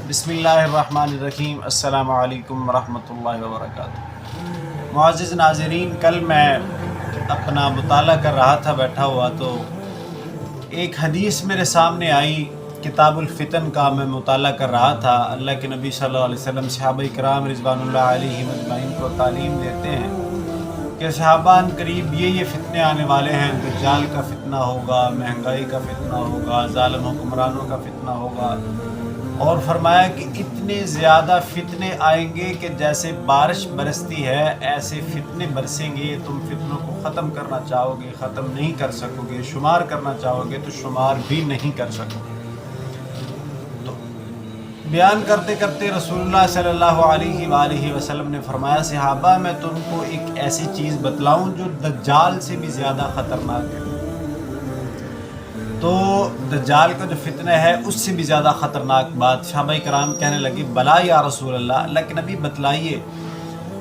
بسم اللہ الرحمن الرحیم۔ السلام علیکم ورحمۃ اللہ وبرکاتہ۔ معزز ناظرین، کل میں اپنا مطالعہ کر رہا تھا بیٹھا ہوا، تو ایک حدیث میرے سامنے آئی، کتاب الفتن کا میں مطالعہ کر رہا تھا۔ اللہ کے نبی صلی اللہ علیہ وسلم صحابہ کرام رضوان اللہ علیہم اجمعین کو تعلیم دیتے ہیں کہ صحابان قریب یہ فتنے آنے والے ہیں، دجال کا فتنہ ہوگا، مہنگائی کا فتنہ ہوگا، ظالم حکمرانوں کا فتنہ ہوگا، اور فرمایا کہ اتنے زیادہ فتنے آئیں گے کہ جیسے بارش برستی ہے ایسے فتنے برسیں گے۔ تم فتنوں کو ختم کرنا چاہو گے، ختم نہیں کر سکو گے، شمار کرنا چاہو گے تو شمار بھی نہیں کر سکو گے۔ تو بیان کرتے کرتے رسول اللہ صلی اللہ علیہ وآلہ وسلم نے فرمایا، صحابہ میں تم کو ایک ایسی چیز بتلاؤں جو دجال سے بھی زیادہ خطرناک ہے۔ تو دجال کا جو فتنہ ہے اس سے بھی زیادہ خطرناک بات۔ صحابہ کرام کہنے لگے، بلا یا رسول اللہ کے نبی بتلائیے۔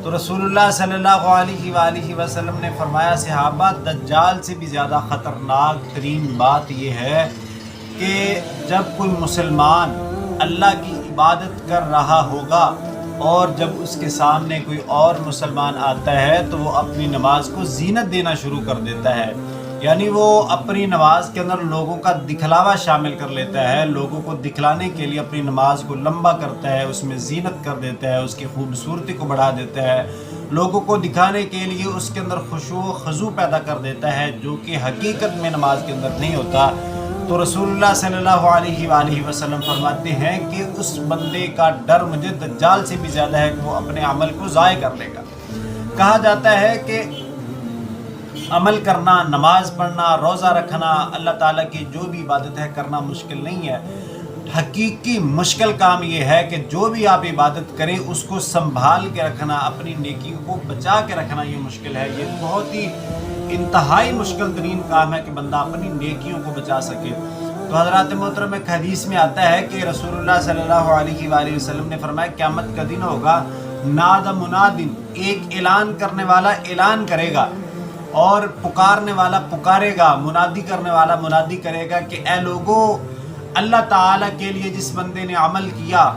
تو رسول اللہ صلی اللہ علیہ وآلہ وسلم نے فرمایا، صحابہ دجال سے بھی زیادہ خطرناک ترین بات یہ ہے کہ جب کوئی مسلمان اللہ کی عبادت کر رہا ہوگا اور جب اس کے سامنے کوئی اور مسلمان آتا ہے تو وہ اپنی نماز کو زینت دینا شروع کر دیتا ہے، یعنی وہ اپنی نماز کے اندر لوگوں کا دکھلاوا شامل کر لیتا ہے، لوگوں کو دکھلانے کے لیے اپنی نماز کو لمبا کرتا ہے، اس میں زینت کر دیتا ہے، اس کی خوبصورتی کو بڑھا دیتا ہے، لوگوں کو دکھانے کے لیے اس کے اندر خشوع و خضوع پیدا کر دیتا ہے، جو کہ حقیقت میں نماز کے اندر نہیں ہوتا۔ تو رسول اللہ صلی اللہ علیہ وآلہ وسلم فرماتے ہیں کہ اس بندے کا ڈر مجھے دجال سے بھی زیادہ ہے کہ وہ اپنے عمل کو ضائع کر لے گا۔ کہا جاتا ہے کہ عمل کرنا، نماز پڑھنا، روزہ رکھنا، اللہ تعالیٰ کی جو بھی عبادت ہے کرنا مشکل نہیں ہے۔ حقیقی مشکل کام یہ ہے کہ جو بھی آپ عبادت کریں اس کو سنبھال کے رکھنا، اپنی نیکیوں کو بچا کے رکھنا، یہ مشکل ہے۔ یہ بہت ہی انتہائی مشکل ترین کام ہے کہ بندہ اپنی نیکیوں کو بچا سکے۔ تو حضرات محترم، ایک حدیث میں آتا ہے کہ رسول اللہ صلی اللہ علیہ وآلہ وسلم نے فرمایا، قیامت کا دن ہوگا، نادى منادٍ، ایک اعلان کرنے والا اعلان کرے گا اور پکارنے والا پکارے گا، منادی کرنے والا منادی کرے گا کہ اے لوگو، اللہ تعالیٰ کے لیے جس بندے نے عمل کیا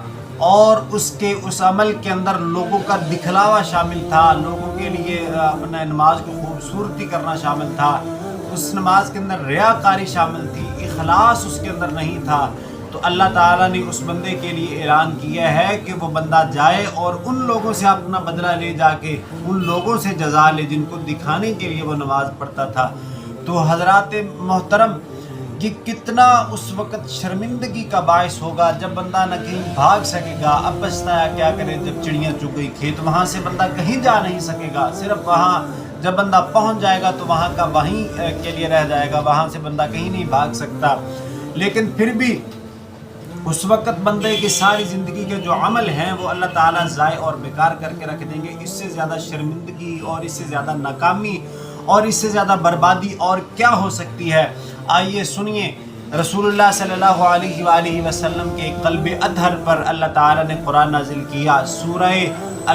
اور اس عمل کے اندر لوگوں کا دکھلاوا شامل تھا، لوگوں کے لیے اپنا نماز کو خوبصورتی کرنا شامل تھا، اس نماز کے اندر ریاکاری شامل تھی، اخلاص اس کے اندر نہیں تھا، تو اللہ تعالیٰ نے اس بندے کے لیے اعلان کیا ہے کہ وہ بندہ جائے اور ان لوگوں سے اپنا بدلہ لے جا کے ان لوگوں سے جزا لے جن کو دکھانے کے لیے وہ نماز پڑھتا تھا۔ تو حضرات محترم، یہ کتنا اس وقت شرمندگی کا باعث ہوگا جب بندہ نہ کہیں بھاگ سکے گا۔ اب پچھتایا کیا کرے، جب چڑیاں چگ گئی کھیت، وہاں سے بندہ کہیں جا نہیں سکے گا، صرف وہاں جب بندہ پہنچ جائے گا تو وہاں کا وہیں کے لیے رہ جائے گا، وہاں سے بندہ کہیں نہیں بھاگ سکتا۔ لیکن پھر بھی اس وقت بندے کی ساری زندگی کے جو عمل ہیں وہ اللہ تعالیٰ ضائع اور بیکار کر کے رکھ دیں گے۔ اس سے زیادہ شرمندگی اور اس سے زیادہ ناکامی اور اس سے زیادہ بربادی اور کیا ہو سکتی ہے؟ آئیے سنیے، رسول اللہ صلی اللہ علیہ وآلہ وسلم کے قلب اطہر پر اللہ تعالیٰ نے قرآن نازل کیا۔ سورہ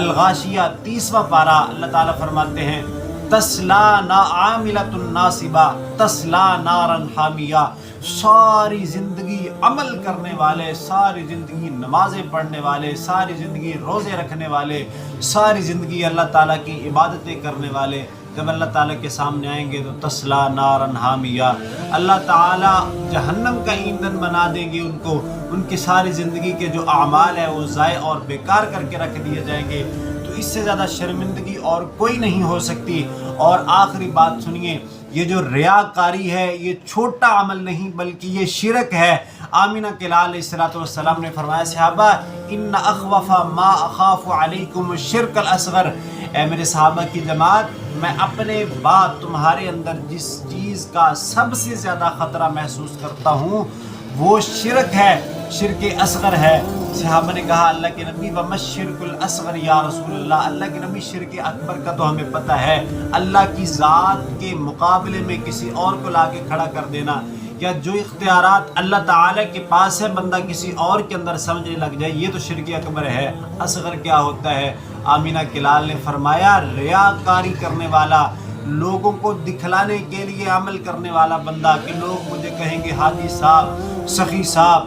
الغاشیہ 30واں پارہ، اللہ تعالیٰ فرماتے ہیں، تَصْلَىٰ عَامِلَةٌ نَاصِبَةٌ تَصْلَىٰ نَارًا حَامِيَةً۔ ساری زندگی عمل کرنے والے، ساری زندگی نمازیں پڑھنے والے، ساری زندگی روزے رکھنے والے، ساری زندگی اللہ تعالیٰ کی عبادتیں کرنے والے جب اللہ تعالیٰ کے سامنے آئیں گے تو تَصْلَىٰ نَارًا حَامِيَةً، اللہ تعالیٰ جہنم کا ایندھن بنا دیں گے ان کو، ان کی ساری زندگی کے جو اعمال ہیں وہ ضائع اور بیکار کر کے رکھ دیے جائیں گے۔ تو اس سے زیادہ شرمندگی اور کوئی نہیں ہو سکتی۔ اور آخری بات سنیے، یہ جو ریاکاری ہے یہ چھوٹا عمل نہیں بلکہ یہ شرک ہے۔ آمینہ کے لال علیہ السلام نے فرمایا، صحابہ ان اخوف ما اخاف علیکم الشرک الاصغر، اے میرے صحابہ کی جماعت، میں اپنے بعد تمہارے اندر جس چیز کا سب سے زیادہ خطرہ محسوس کرتا ہوں وہ شرک ہے، شرک اصغر ہے۔ صحابہ نے کہا، اللہ کے نبی وما الشرک الاصغر یا رسول اللہ، اللہ کے نبی شرک اکبر کا تو ہمیں پتہ ہے، اللہ کی ذات کے مقابلے میں کسی اور کو لا کے کھڑا کر دینا، یا جو اختیارات اللہ تعالیٰ کے پاس ہے بندہ کسی اور کے اندر سمجھنے لگ جائے، یہ تو شرک اکبر ہے۔ اصغر کیا ہوتا ہے؟ آمینہ کے لال نے فرمایا، ریاکاری کرنے والا، لوگوں کو دکھلانے کے لیے عمل کرنے والا بندہ، کہ لوگ مجھے کہیں گے حاجی صاحب، سخی صاحب،